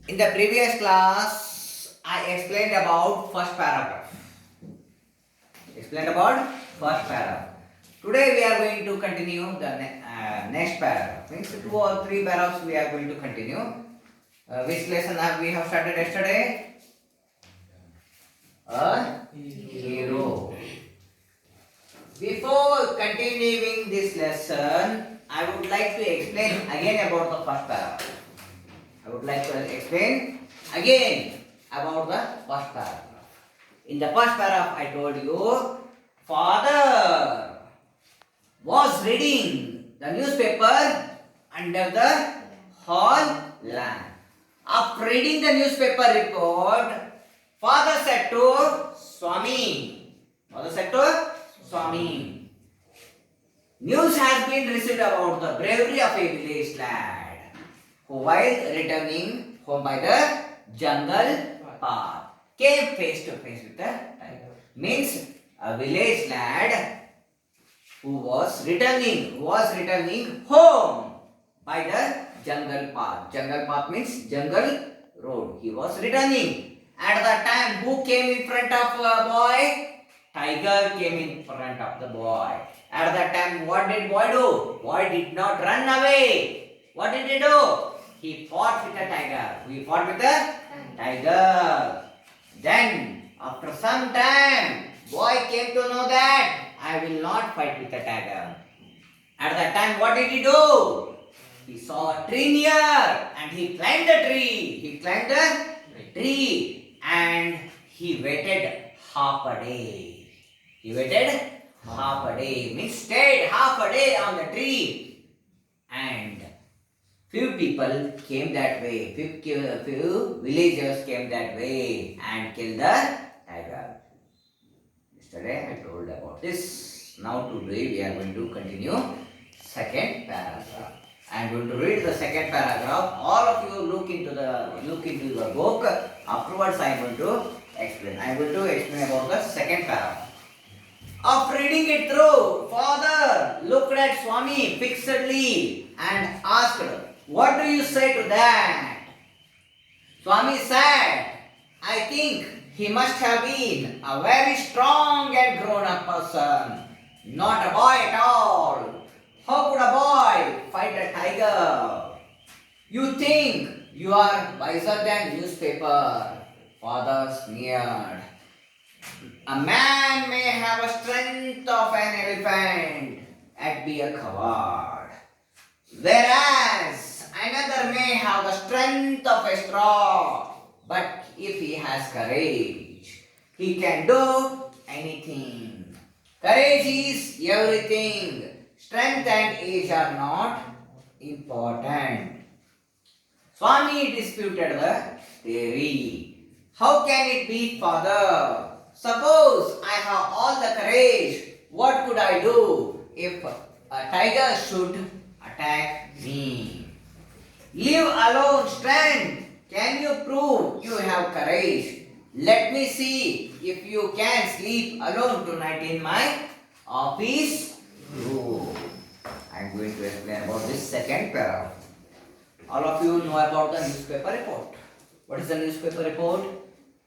In the previous class, I explained about first paragraph. Today we are going to continue the next paragraph. Means 2 or 3 paragraphs we are going to continue. Which lesson we have started yesterday? A hero. Before continuing this lesson, I would like to explain again about the first paragraph. In the first paragraph, I told you, father was reading the newspaper under the hall lamp. After reading the newspaper report, father said to Swami, news has been received about the bravery of a village lad who, while returning home by the jungle path, came face to face with a tiger. Means a village lad who was returning home by the jungle path. Jungle path means jungle road. He was returning. At that time, who came in front of the boy? Tiger came in front of the boy. At that time, what did boy do? Boy did not run away. What did he do? He fought with a tiger. Then, after some time, boy came to know that I will not fight with a tiger. At that time, what did he do? He saw a tree near and he climbed the tree and he waited half a day. Means stayed half a day on the tree, and few people came that way. Few villagers came that way and killed the tiger. Yesterday I told about this. Now today we are going to continue second paragraph. I am going to read the second paragraph. All of you look into the book. Afterwards I am going to explain. I am going to explain about the second paragraph. After reading it through, father looked at Swami fixedly and asked, "What do you say to that?" Swami said, "I think he must have been a very strong and grown-up person, not a boy at all. How could a boy fight a tiger? You think you are wiser than newspaper." Father sneered. "A man may have a strength of an elephant and be a coward, whereas another may have the strength of a straw. But if he has courage, he can do anything. Courage is everything. Strength and age are not important." Swami disputed the theory. "How can it be, father? Suppose I have all the courage, what could I do if a tiger should attack me? Leave alone strength. Can you prove you have courage? Let me see if you can sleep alone tonight in my office room." I am going to explain about this second paragraph. All of you know about the newspaper report. What is the newspaper report?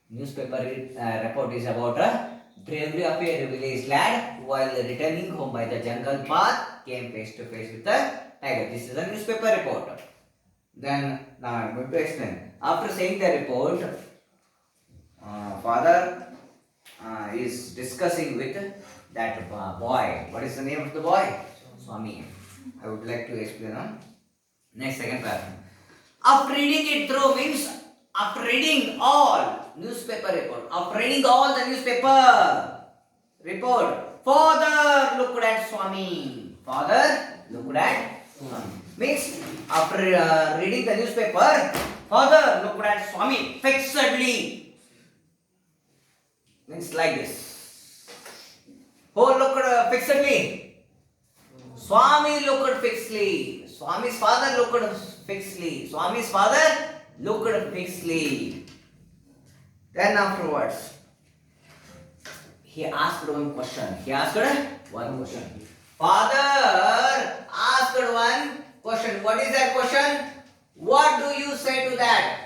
Newspaper report is about a bravery of a village lad who, while returning home by the jungle path, came face to face with a tiger. This is a newspaper report. Then now I am going to explain. After saying the report, father is discussing with that boy. What is the name of the boy? Swami. I would like to explain on next second paragraph. After reading it through means after reading all newspaper report. After reading all the newspaper report, father looked at Swami. Means after reading the newspaper, father looked at Swami fixedly. Means like this. Who looked fixedly? Swami looked fixedly. Swami's father looked fixedly. Then afterwards, he asked one question. Father asked one question. What is that question? What do you say to that?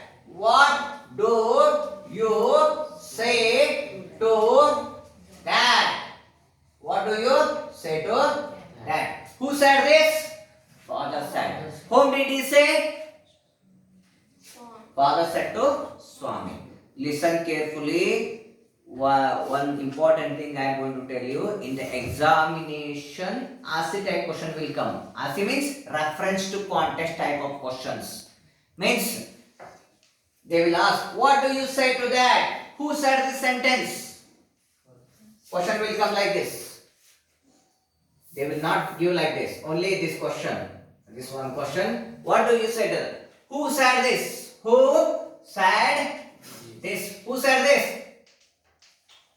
said this? Father said. Whom did he say? Father said to Swami. Listen carefully. One important thing I am going to tell you. In the examination, RC type question will come. RC means reference to context type of questions. Means they will ask, what do you say to that? Who said this sentence? Question will come like this. They will not give like this. Only this question. This one question. What do you say to that? Who said this? Who said this? Who said this?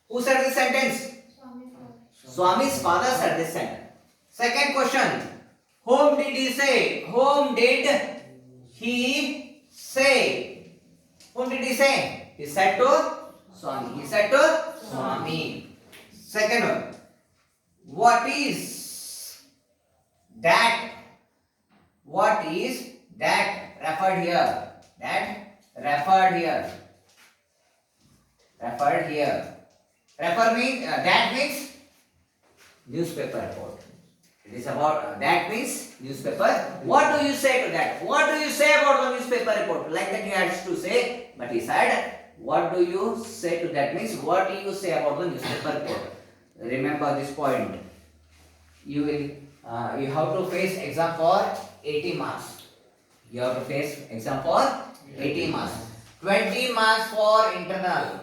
Who said this sentence? Swami's father said this sentence. Second question. Whom did he say? Whom did he say? Whom did he say? He said to Swami. He said to Swami. Second one. What is that? What is that referred here? That referred here. Referred here. Refer means that means newspaper report. It is about that means newspaper. What do you say to that? What do you say about the newspaper report? Like that he has to say, but he said, what do you say to that means what do you say about the newspaper report? Remember this point. You will you have to face exam for 80 marks. You have to face exam for 80 marks. 20 marks for internal.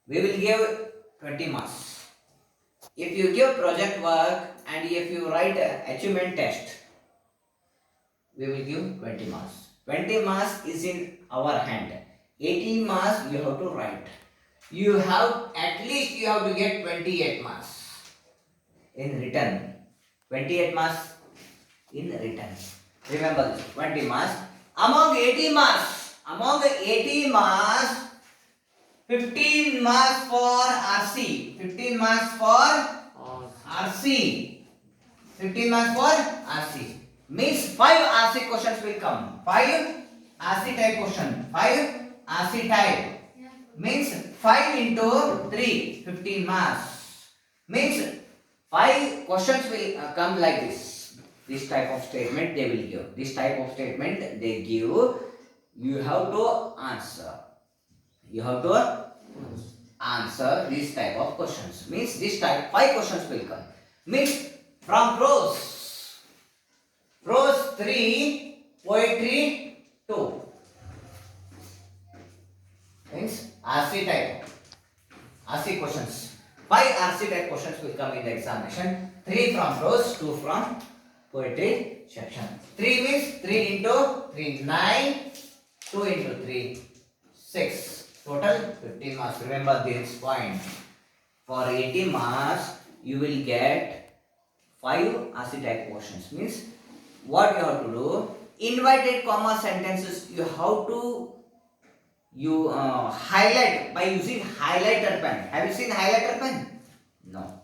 We will give 20 marks. If you give project work and if you write an achievement test, we will give 20 marks. 20 marks is in our hand. 18 marks you have to write. You have at least you have to get 28 marks in written. 28 marks in written. Remember this. 20 marks. Among 80 marks, 15 marks for RC. 15 marks for RC. 15 marks for RC. Means 5 RC questions will come. 5 RC type question. 5 RC type. Means 5 into 3. 15 marks. Means 5 questions will come like this. This type of statement they will give. This type of statement they give. You have to answer. You have to answer this type of questions. Means this type 5 questions will come. Means from prose 3, poetry 2. Means RC type. RC questions. 5 RC type questions will come in the examination. 3 from prose, 2 from poetry section. 3 means 3 into 3, 9. 2 into 3, 6. Total 15 marks. Remember this point. For 80 marks, you will get 5 RC type questions. Means what you have to do? Inverted comma sentences you have to highlight by using highlighter pen. Have you seen highlighter pen? No.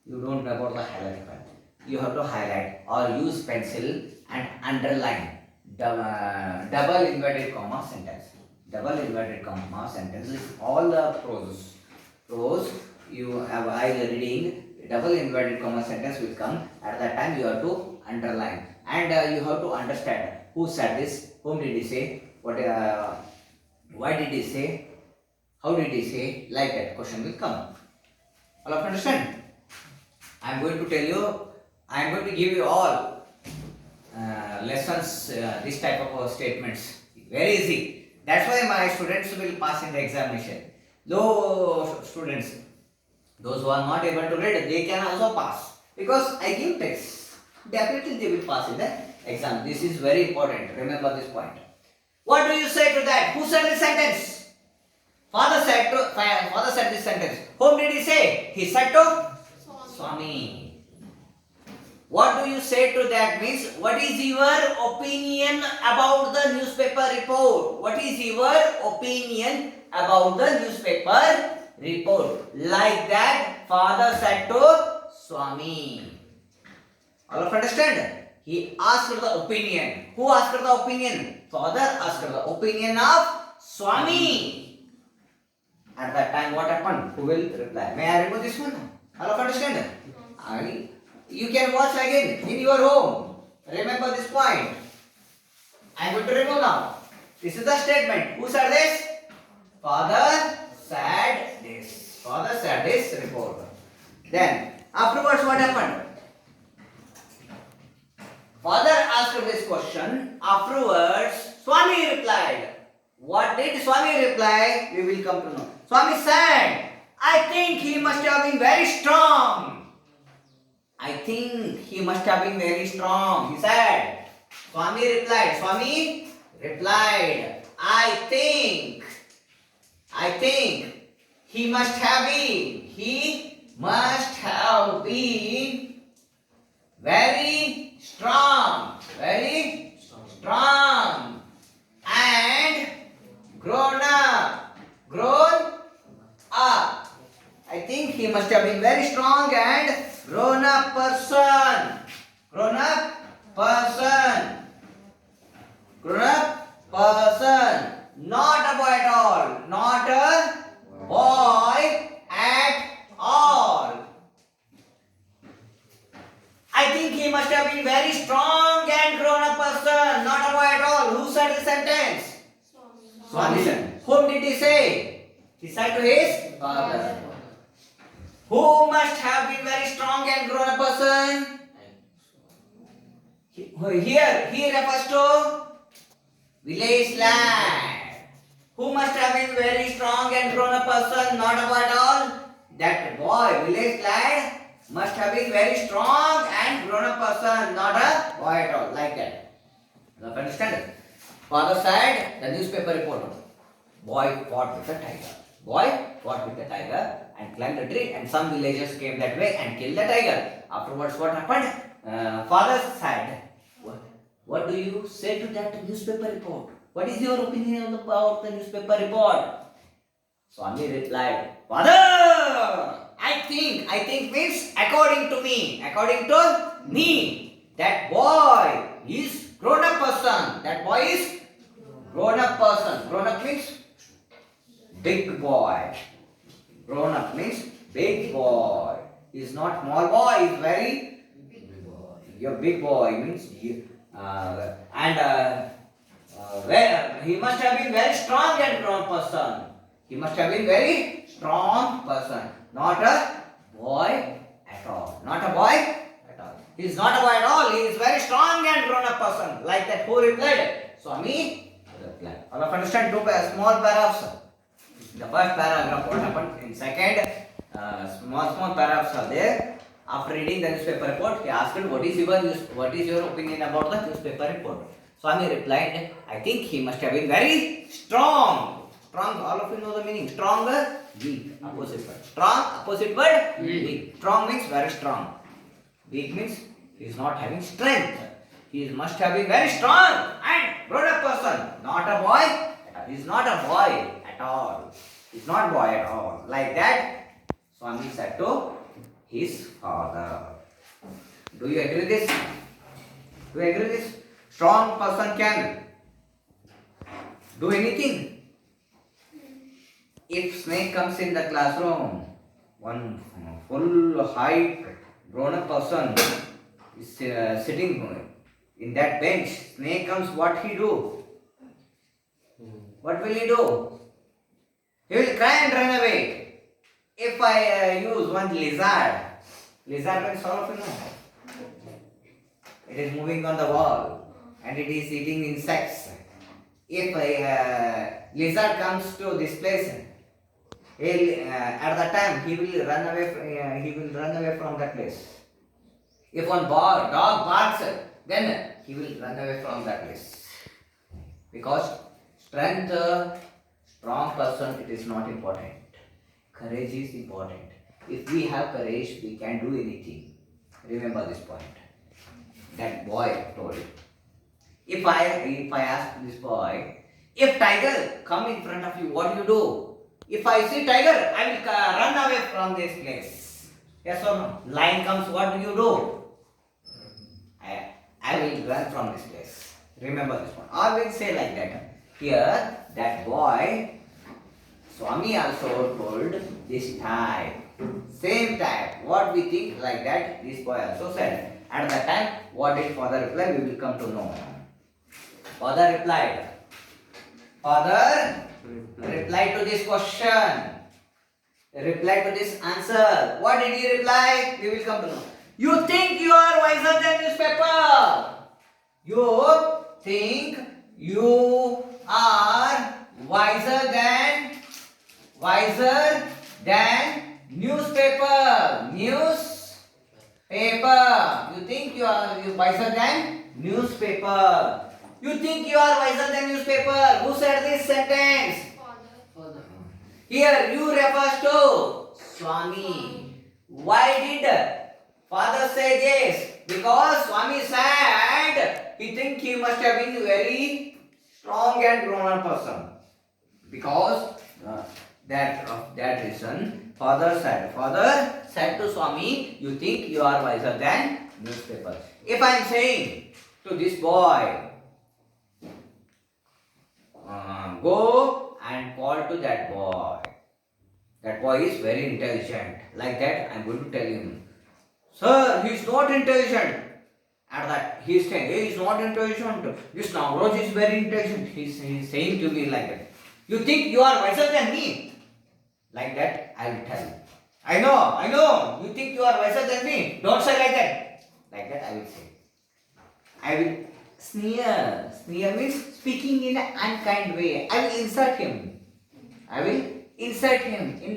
You don't know about the highlighter pen. You have to highlight or use pencil and underline double inverted comma sentence. Double inverted comma sentence is all the prose. Prose you have either reading double inverted comma sentence will come. At that time you have to underline and you have to understand who said this, whom did he say, what why did he say, how did he say, like that question will come. All of you understand? I am going to tell you, I am going to give you all lessons, this type of statements. Very easy. That's why my students will pass in the examination. Those students, those who are not able to read, they can also pass. Because I give text. Definitely they will pass in the exam. This is very important. Remember this point. What do you say to that? Who said this sentence? Father said this sentence. Whom did he say? He said to Swami. What do you say to that? Means what is your opinion about the newspaper report? What is your opinion about the newspaper report? Like that, father said to Swami. All of understand? He asked the opinion. Who asked the opinion? Father asked the opinion of Swami. At that time, what happened? Who will reply? May I remove this one? All of understand? You can watch again in your home. Remember this point. I am going to remove now. This is the statement. Who said this? Father said this. Father said this report. Then, afterwards what happened? Father asked this question. Afterwards, Swami replied. What did Swami reply? We will come to know. Swami said, I think he must have been very strong. I think he must have been very strong. He said. Swami replied. Swami replied. I think he must have been. He must have been very strong. Very strong. And grown up. Grown up. I think he must have been very strong and grown up person. Grown up person. Grown up person. Not a boy at all. Not a boy at all. I think he must have been very strong and grown up person. Not a boy at all. Who said the sentence? Swami said. Whom did he say? He said to his father. Who must have been very strong and grown up person? Here, he refers to village lad. Who must have been very strong and grown up person, not a boy at all? That boy, village lad, must have been very strong and grown up person, not a boy at all. Like that. You understand it? Father said, the newspaper reporter, boy fought with a tiger. Boy fought with the tiger and climbed the tree, and some villagers came that way and killed the tiger. Afterwards, what happened? Father said, what do you say to that newspaper report? What is your opinion about the newspaper report? Swami replied, Father, I think means according to me, that boy is grown up person. That boy is grown up person. Grown up means big boy. Grown up means big boy. He is not small boy. He is very big boy. Your big boy means he must have been very strong and grown person. He must have been very strong person, not a boy at all. Not a boy at all. He is not a boy at all. He is very strong and grown up person. Like that. Who replied? Swami replied. All of understand two small paragraphs. The first paragraph what happened in second small paragraphs are there. After reading the newspaper report, he asked what is your opinion about the newspaper report. Swami replied, I think he must have been very strong. Strong, all of you know the meaning. Strong, weak, opposite word. Strong, opposite word, weak. Strong means very strong. Weak means he is not having strength. He must have been very strong and grown up person. Not a boy. He is not a boy at all. He is not boy at all. Like that, Swami said to his father. Do you agree with this? Do you agree with this? Strong person can do anything. If snake comes in the classroom, one full height grown up person is sitting in that bench. Snake comes, what he do? What will he do? He will cry and run away. If I use one lizard means all of you know. It is moving on the wall and it is eating insects. If a lizard comes to this place, at that time he will run away from that place. If one dog barks, then he will run away from that place. Because strength, strong person, it is not important. Courage is important. If we have courage, we can do anything. Remember this point. That boy told. If I ask this boy, if tiger come in front of you, what do you do? If I see tiger, I will run away from this place. Yes or no? Lion comes, what do you do? I will run from this place. Remember this one. Always say like that. Here, that boy, Swami also told this type Same time, what we think like that, this boy also said. At that time, what did father reply? We will come to know. Father replied. Father replied to this question. Reply to this answer. What did he reply? We will come to know. You think you are wiser than newspaper. You think you are wiser than newspaper. Newspaper. You think you are wiser than newspaper. You think you are wiser than newspaper. Who said this sentence? Father. Here you refers to Swami. Why did father say this? Because Swami said he think he must have been very strong and grown up person. Because that reason, father said to Swami, you think you are wiser than newspaper. If I am saying to this boy, go and call to that boy. That boy is very intelligent. Like that, I am going to tell him, sir, he is not intelligent. At that, he is saying, he is not intelligent. This Nagraj is very intelligent. He is saying to me like that. You think you are wiser than me? Like that, I will tell you. I know. You think you are wiser than me? Don't say like that. Like that, I will say. I will sneer. Sneer means speaking in an unkind way. I will insult him. In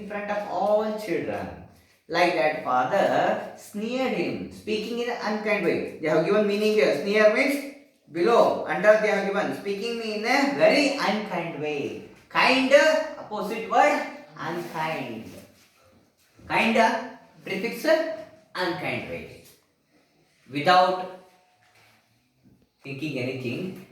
front of all children. Like that, father sneered him, speaking in an unkind way. They have given meaning here. Sneer means below, under they have given. Speaking in a very unkind way. Kind, opposite word, unkind. Kind, prefix, unkind way. Without thinking anything,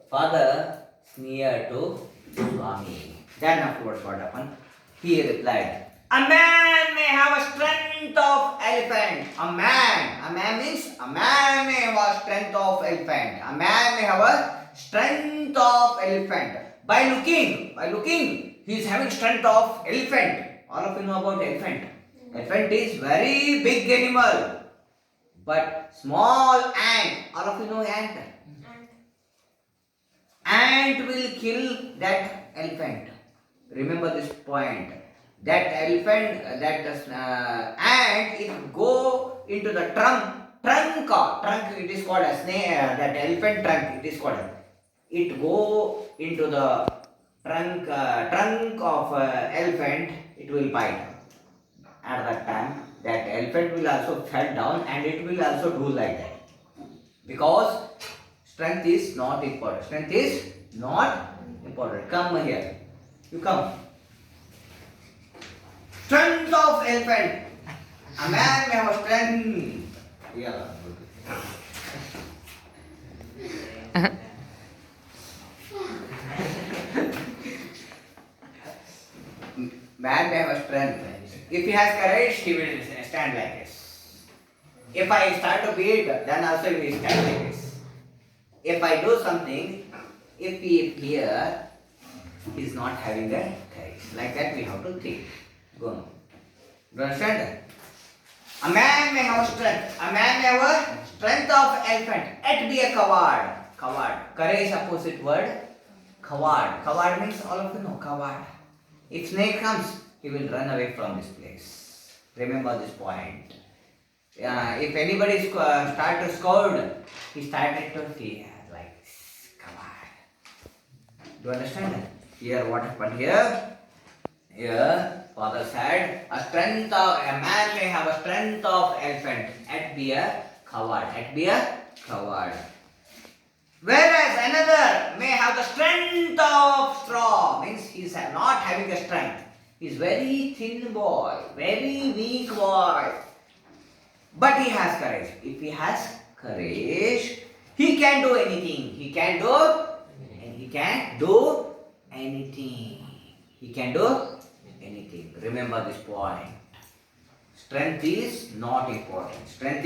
father sneered to Swami. Then afterwards what happened? He replied, a man may have a strength of elephant. A man means a man may have a strength of elephant. A man may have a strength of elephant. By looking, he is having strength of elephant. All of you know about elephant. Elephant is very big animal. But small ant. All of you know ant. Ant will kill that elephant. Remember this point. That elephant, ant, it go into the trunk. It is called a snake. That elephant trunk, it is called. It go into the trunk of elephant. It will bite. At that time, that elephant will also fall down, and it will also do like that. Because strength is not important. Strength is not important. Come here. You come. Strength of elephant. A man may have strength. Yeah. Man may have strength. If he has courage, he will stand like this. If I start to beat, then also he will stand like this. If I do something, if he here, he is not having the courage. Like that we have to think. Go on. Do you understand? A man may have strength. A man may have a strength of elephant. Yet be a coward. Courage opposite word. Coward. Coward means all of you know coward. If snake comes, he will run away from this place. Remember this point. If anybody start to scold, he started to fear like coward. Do you understand? Here what happened here? Here father said a man may have a strength of elephant, yet be a coward. Whereas another may have the strength of straw, means he is not having a strength. He is very thin boy, very weak boy. But he has courage. If he has courage, he can do anything. He can do anything. Remember this point. Strength is not important. Strength and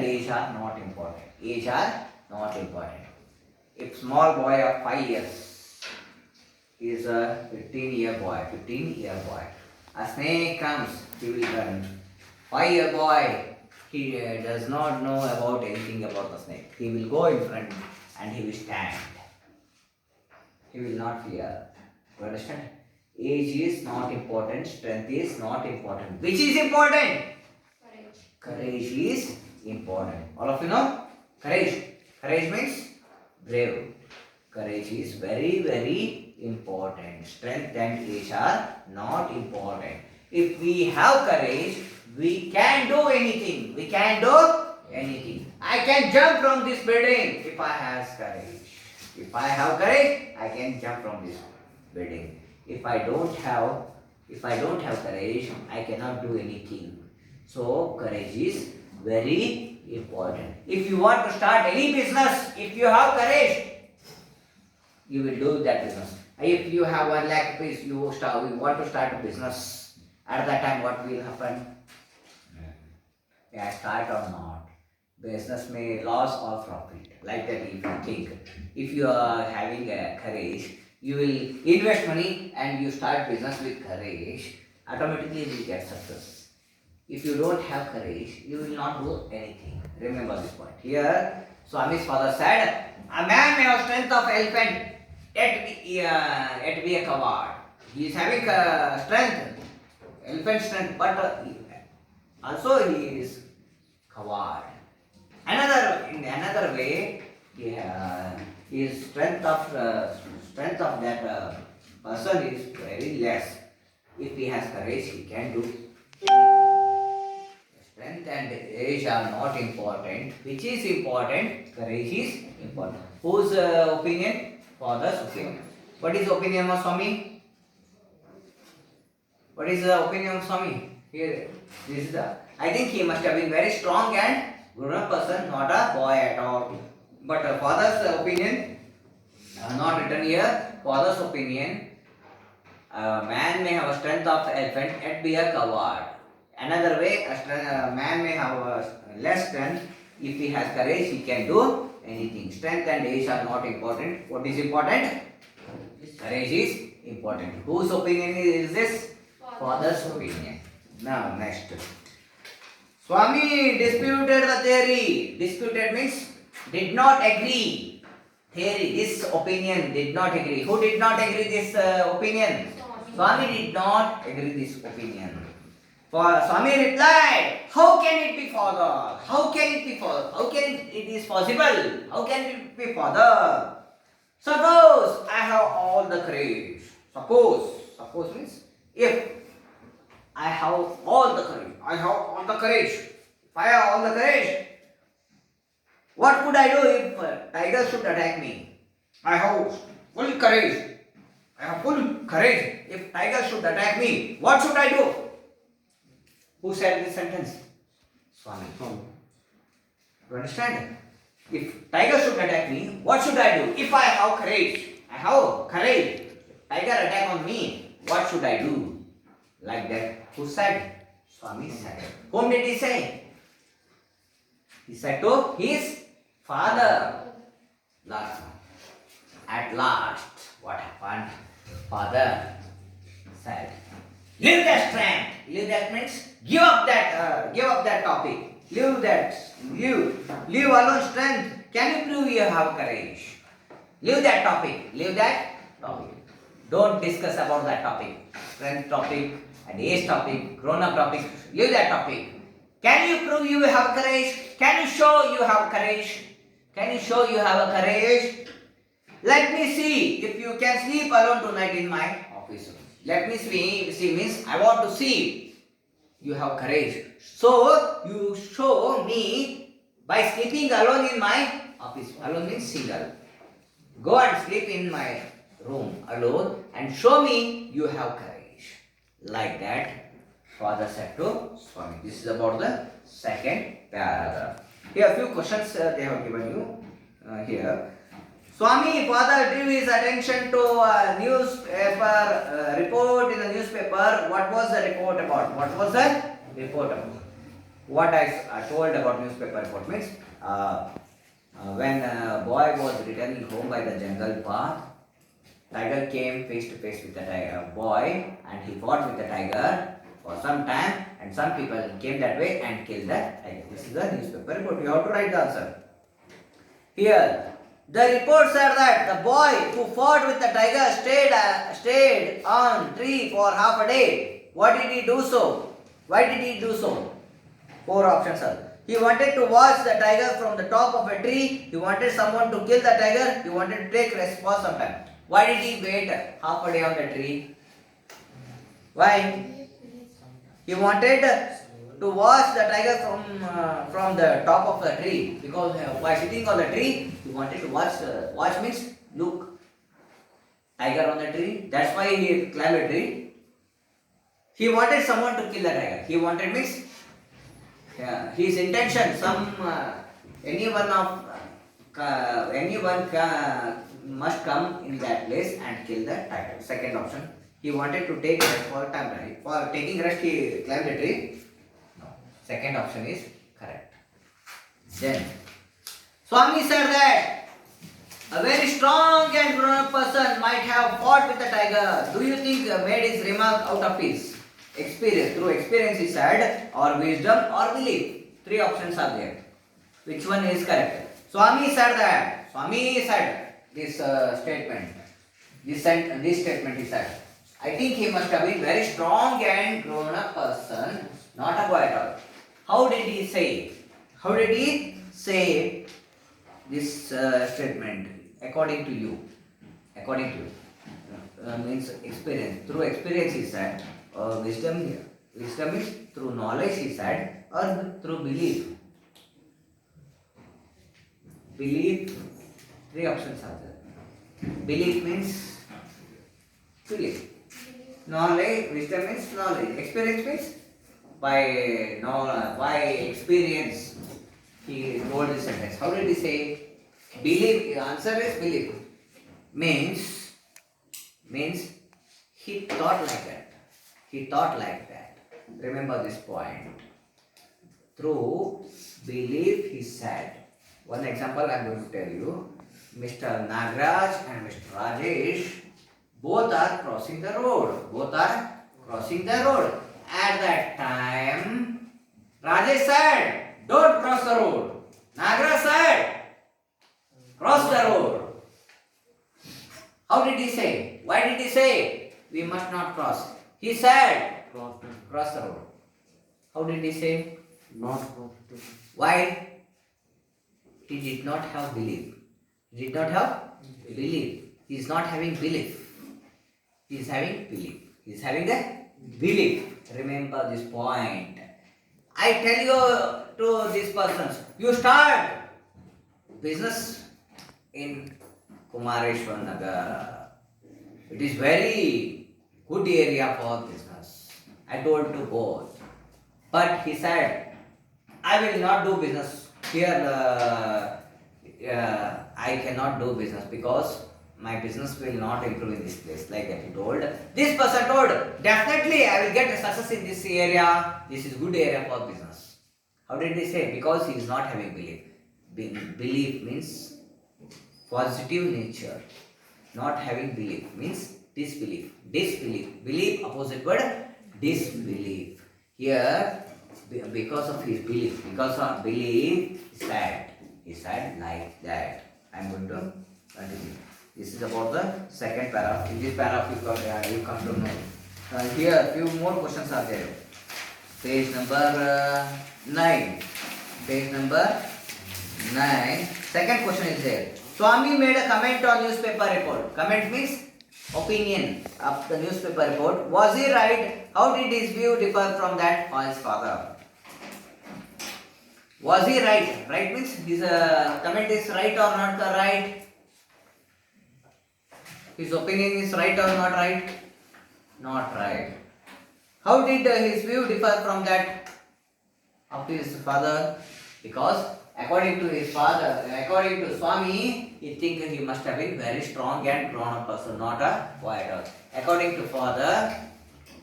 age are not important. If small boy of 5 years is a 15-year boy, A snake comes, he will run. Why a boy? He does not know about anything about the snake. He will go in front and he will stand. He will not fear. You understand? Age is not important, strength is not important. Which is important? Courage. Courage is important. All of you know? Courage. Courage means brave. Courage is very, very important. Strength and age are not important. If we have courage, we can do anything. We can do anything. I can jump from this building if I have courage. If I have courage, I can jump from this building. If I don't have courage, I cannot do anything. So courage is very important. If you want to start any business, if you have courage, you will do that business. If you have 1 lakh rupees, you want to start a business. At that time, what will happen? Yeah, start or not. Business may loss or profit. Like that, if you think. If you are having a courage, you will invest money and you start business with courage. Automatically, you will get success. If you don't have courage, you will not do anything. Remember this point. Here, Swami's father said, a man may have strength of elephant, yet be a coward. He is having strength, elephant strength, but also he is coward. In another way, his strength of that person is very less. If he has courage, he can do. Strength and age are not important. Which is important? Courage is important. Whose opinion? Father's opinion. What is the opinion of Swami? What is the opinion of Swami? Here, this is the. I think he must have been very strong and grown-up person, not a boy at all. But father's opinion, not written here. Father's opinion, a man may have a strength of elephant yet be a coward. Another way, a man may have less strength. If he has courage, he can do anything. Strength and age are not important. What is important? Courage is important. Whose opinion is this? Father's opinion. Now, next. Swami disputed the theory. Disputed means did not agree. Theory, this opinion did not agree. Who did not agree this opinion? Swami did not agree this opinion. For Swami replied, how can it be father? How can it be father? How can it is possible? How can it be father? Suppose I have all the courage. Suppose means if I have all the courage. If I have all the courage, what could I do if tiger should attack me? I have full courage. If tiger should attack me, what should I do? Who said this sentence? Swami. You understand? If tiger should attack me, what should I do? If I have courage. Tiger attack on me, what should I do? Like that. Who said? Swami said. Whom did he say? He said to his father. At last, what happened? Father said, leave that strength. Leave that means give up that topic. Leave alone strength. Can you prove you have courage? Leave that topic. Don't discuss about that topic. Strength topic and age topic, grown-up topic. Leave that topic. Can you prove you have courage? Can you show you have courage? Let me see if you can sleep alone tonight in my office. Let me see means I want to see you have courage. So you show me by sleeping alone in my office. Alone means single. Go and sleep in my room alone and show me you have courage. Like that, father said to Swami. This is about the second paragraph. Here a few questions they have given you here. Swami, father drew his attention to a newspaper report in the newspaper. What was the report about? What I told about newspaper report means when a boy was returning home by the jungle path, Tiger came face to face with the tiger boy, and he fought with the tiger for some time, and some people came that way and killed the tiger. This is the newspaper report. You have to write the answer. Here, the report said that the boy who fought with the tiger stayed on tree for half a day. What did he do so? Why did he do so? Four options are. He wanted to watch the tiger from the top of a tree. He wanted someone to kill the tiger. He wanted to take rest for some time. Why did he wait half a day on the tree? Why? He wanted to watch the tiger from the top of the tree, because by sitting on the tree, he wanted to watch. Watch means look. Tiger on the tree. That's why he climbed a tree. He wanted someone to kill the tiger. He wanted means his intention. Anyone must come in that place and kill the tiger. Second option. He wanted to take rest for time, right? For taking rest, he climbed a tree. No. Second option is correct. Then, Swami said that a very strong and grown-up person might have fought with the tiger. Do you think made his remark out of his experience? Through experience, he said, or wisdom, or belief? Three options are there. Which one is correct? Swami said that. Swami said this statement. This statement he said. I think he must have been very strong and grown-up person, not a boy at all. How did he say? How did he say this statement? According to you. According to you. Means experience. Through experience he said. Wisdom here. Wisdom is through knowledge he said, or through belief. Belief. Three options are there. Belief means belief. Knowledge, wisdom means knowledge. Experience means by experience. He told this sentence. How did he say? Belief. The answer is belief. Means he thought like that. He thought like that. Remember this point. Through belief, he said. One example I am going to tell you. Mr. Nagraj and Mr. Rajesh both are crossing the road. Both are crossing the road. At that time, Rajesh said, don't cross the road. Nagraj said, cross the road. How did he say? Why did he say, we must not cross? He said, cross the road. How did he say? Not cross. Why? He did not have belief. He did not have belief. He is not having belief. He is having belief. He is having the belief. Remember this point. I tell you to these persons, you start business in Kumareshwar Nagar. It is very good area for business. I told to both. But he said, I will not do business here. I cannot do business because my business will not improve in this place. Like that he told. This person told, definitely I will get a success in this area. This is good area for business. How did he say? Because he is not having belief. Belief means positive nature. Not having belief means disbelief. Disbelief. Belief, opposite word, disbelief. Here, because of his belief, because of belief, he said like that. I am going to continue. This is about the second paragraph. In this paragraph, you come to know. Here, few more questions are there. Page number 9. Page number 9. Second question is there. Swami made a comment on newspaper report. Comment means opinion of the newspaper report. Was he right? How did his view differ from that of his father? Was he right? Right means his comment is right or not right? His opinion is right or not right? Not right. How did his view differ from that of his father? Because according to his father, according to Swami, he thinks he must have been very strong and grown-up person, not a boy at all. According to father,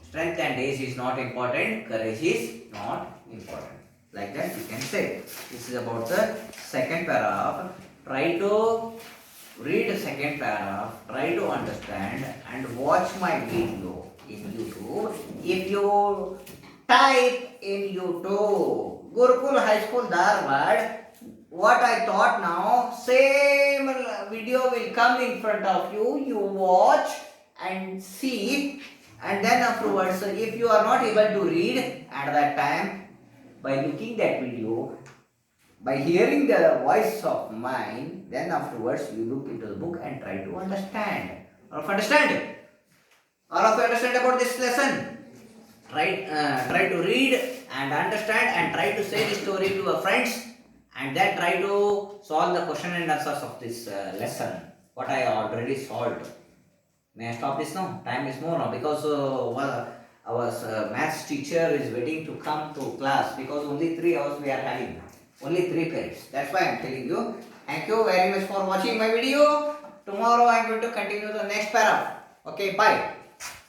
strength and age is not important, courage is not important. Like that you can say. This is about the second paragraph. Try to read the second paragraph, try to understand and watch my video in YouTube. If you type in YouTube, Gurukul High School Dharwad, what I taught now, same video will come in front of you. You watch and see, and then afterwards, if you are not able to read at that time, by looking that video, by hearing the voice of mine, then afterwards you look into the book and try to understand. All of understand? All of you understand about this lesson? Try to read and understand and try to say the story to your friends, and then try to solve the question and answers of this lesson. What I already solved. May I stop this now? Time is more now because our maths teacher is waiting to come to class because only 3 hours we are having. Only 3 periods. That's why I am telling you. Thank you very much for watching my video. Tomorrow I am going to continue the next paragraph. Okay, bye.